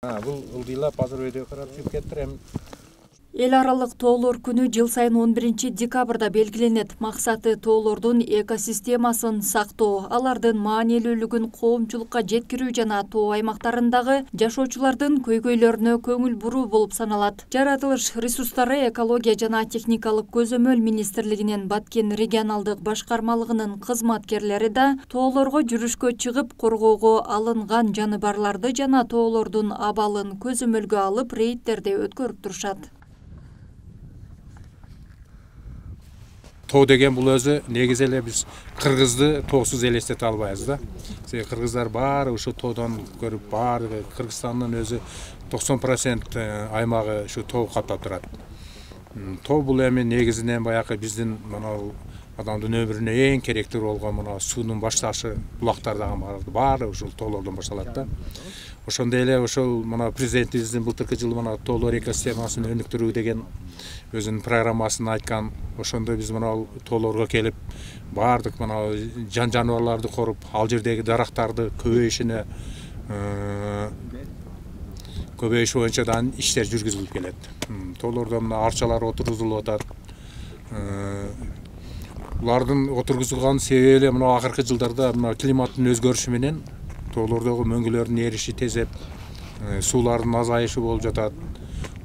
Бул ылдыйлап азыр өйдө карап чыгып кеттир эми. Эл аралык тоолор күнү жыл сайын 11-декабрда белгиленет. Максаты тоолордун экосистемасын сактоо, алардын маанилүүлүгүн коомчулукка жеткирүү жана тоо аймактарындагы жашоочулардын көйгөйлөрүнө көңүл буруу болуп саналат. Жаратылыш ресурстары экология жана техникалык көзөмөл министрлигинин Баткен регионалдык башкармалыгынын кызматкерлери да тоолорго жүрүшкө чыгып, коргоого алынган жаныбарларды жана тоолордун абалын көзөмөлгө алып, рейдтерди өткөрүп турушат. Тоо деген бул өзү негизи эле биз кыргызды тоосуз элестете албайбыз да. Себеби кыргыздар баары ушу тоодон көрүп, баары Кыргызстандын өзү 90% аймагы ушу тоо каптап турат. Тоо бул эми негизинен баягы биздин мына адамдын өмүрүнө эң керектүү болгон мына суунун башташы, булактар дагы баары ушул тоолордон башталат да. Ошондой эле ошол мына президентибиздин былтыркы жылы мына тоолор экосистемасын өнүктүрүү деген өзүнүн программасында айткан. Ошондо биз мына тоолорго келип, баардык мына жан жаныбарларды коруп, ал жердеги дарактарды көбөйүшүнө көбөйүш боюнча да иштер жүргүзүлүп келет. Тоолордо мына арчалар отургузулуп атат. Булардын отургузулган себеби эле мына акыркы жылдарда мына климаттын өзгөрүшү менен тоолордогу мөңгүлөрдүн эриши тезеп, суулардын азайышы болуп жатат.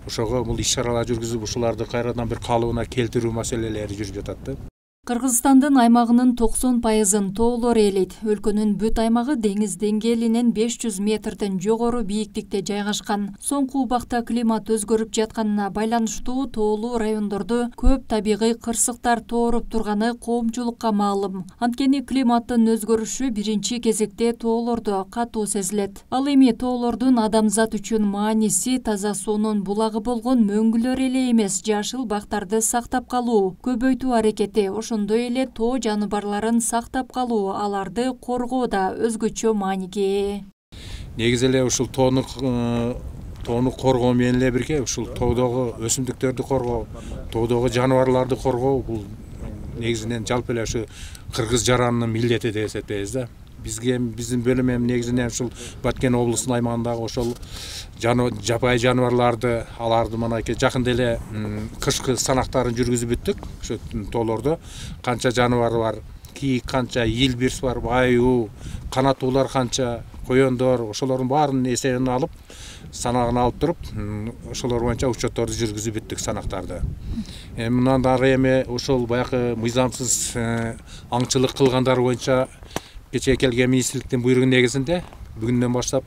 Ошого бул иш-чаралар жүргүзүп, ушуларды кайрадан бир калыбына келтирүү маселелери жүрүп жатат да. Кыргызстандын аймагынын 90%-ын тоолор ээлейт. Өлкөнүн бүт аймагы деңиз деңгээлинен 500 метрден жогору бийиктикте жайгашкан. Соңку убакта климат өзгөрүп жатканына байланыштуу тоолуу райондорду көп табигый кырсыктар тооруп турганы коомчулукка маалым. Анткени климаттын өзгөрүшү биринчи кезекте тоолордо катуу сезилет. Ал эми тоолордун адамзат үчүн мааниси таза суунун булагы болгон мөңгүлөр эле эмес, жашыл бактарды сактап калуу, көбөйтүү аракети, ошондой эле тоо жаныбарларын сактап калуу, аларды коргоо да өзгөчө мааниге ээ. Негизи эле ушул тоону коргоо менен эле бирге ушул тоодогу өсүмдүктөрдү коргоо, тоодогу жаныбарларды коргоо бул негизинен жалпы эле ушу кыргыз жаранынын милдети деп эсептейбиз да. Биздин бөлүм эми негизинен ушул Баткен облусунун аймагындагы ошол жапайы жаныбарларды, аларды манайки жакында эле кышкы санактарын жүргүзүп бүттүк. Ошо тоолордо канча жаныбар бар, кийик канча, илбирс бар, аюу, канаттуулар канча, коёндор, ошолордун баарынын эсебин алып, санагын алып туруп, ошолор боюнча учетторду жүргүзүп бүттүк, санактарды. Мындан дагы эми ошол баягы мыйзамсыз аңчылык кылгандар боюнча кечээ келген министрликтин буйругу негизинде бүгүндөн баштап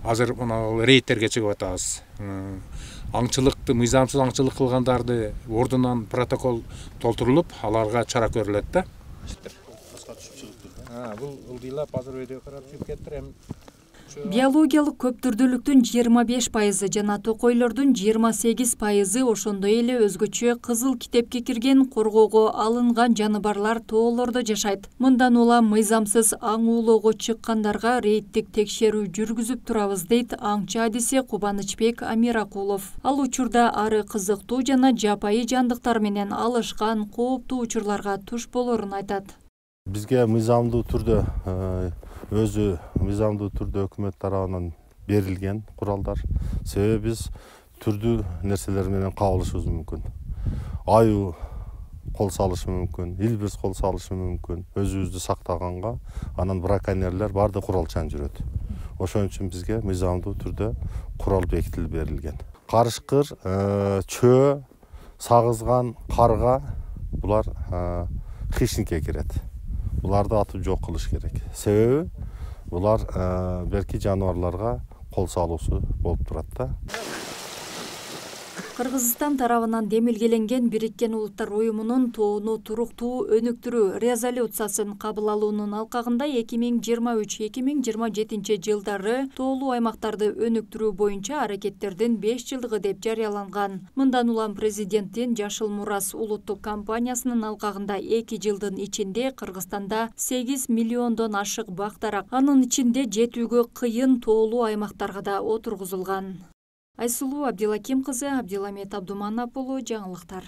азыр мына рейдтерге чыгып атабыз. Мыйзамсыз аңчылык кылгандарды ордунан протокол толтурулуп, аларга чара көрүлөт да. Бул ылдыйлап азыр өйдө карап чыгып кеттир эми. Биологиялык көптүрдүүлүктүн 25% жана токойлордун 28% ошондой эле өзгөчө кызыл китепке кирген коргоого алынган жаныбарлар тоолордо жашайт. Мындан улам мыйзамсыз аң уулоого чыккандарга рейдтик текшерүү жүргүзүп турабыз, дейт аңчы адиси Кубанычбек Амиракулов. Ал учурда ары кызыктуу жана жапайы жандыктар менен алышкан кооптуу учурларга туш болорун айтат. Бизге мыйзамдуу түрдө өкмөт тарабынан берилген куралдар. Себеби биз түрдүү нерселер менен кабылышыбыз мүмкүн. Аюу кол салышы мүмкүн, илбирс кол салышы мүмкүн. Өзүбүздү сактаганга анан браконьерлер барды куралчан жүрөт. Ошон үчүн бизге мыйзамдуу түрдө курал бекитилип берилген. Карышкыр, чөө, сагызган, карга булар хищникке кирет. Буларды атып жок кылыш керек. Себеби булар берки жаныбарларга кол салуусу болуп турат да. Кыргызстан тарабынан демилгеленген Бириккен Улуттар Уюмунун тоону туруктуу өнүктүрүү резолюциясын кабыл алуунун алкагында 2023-2027 жылдары тоолуу аймактарды өнүктүрүү боюнча аракеттердин 5 жылдыгы деп жарыяланган. Мындан улам президенттин Жашыл Мурас улуттук кампаниясынын алкагында 2 жылдын ичинде Кыргызстанда 8 миллиондон ашык бак-дарак, анын ичинде жетүүгө кыйын тоолуу аймактарга да отургузулган. Айсулуу Абдилаким кызы, Абдиламет Абдуманап уулу, жаңылыктар.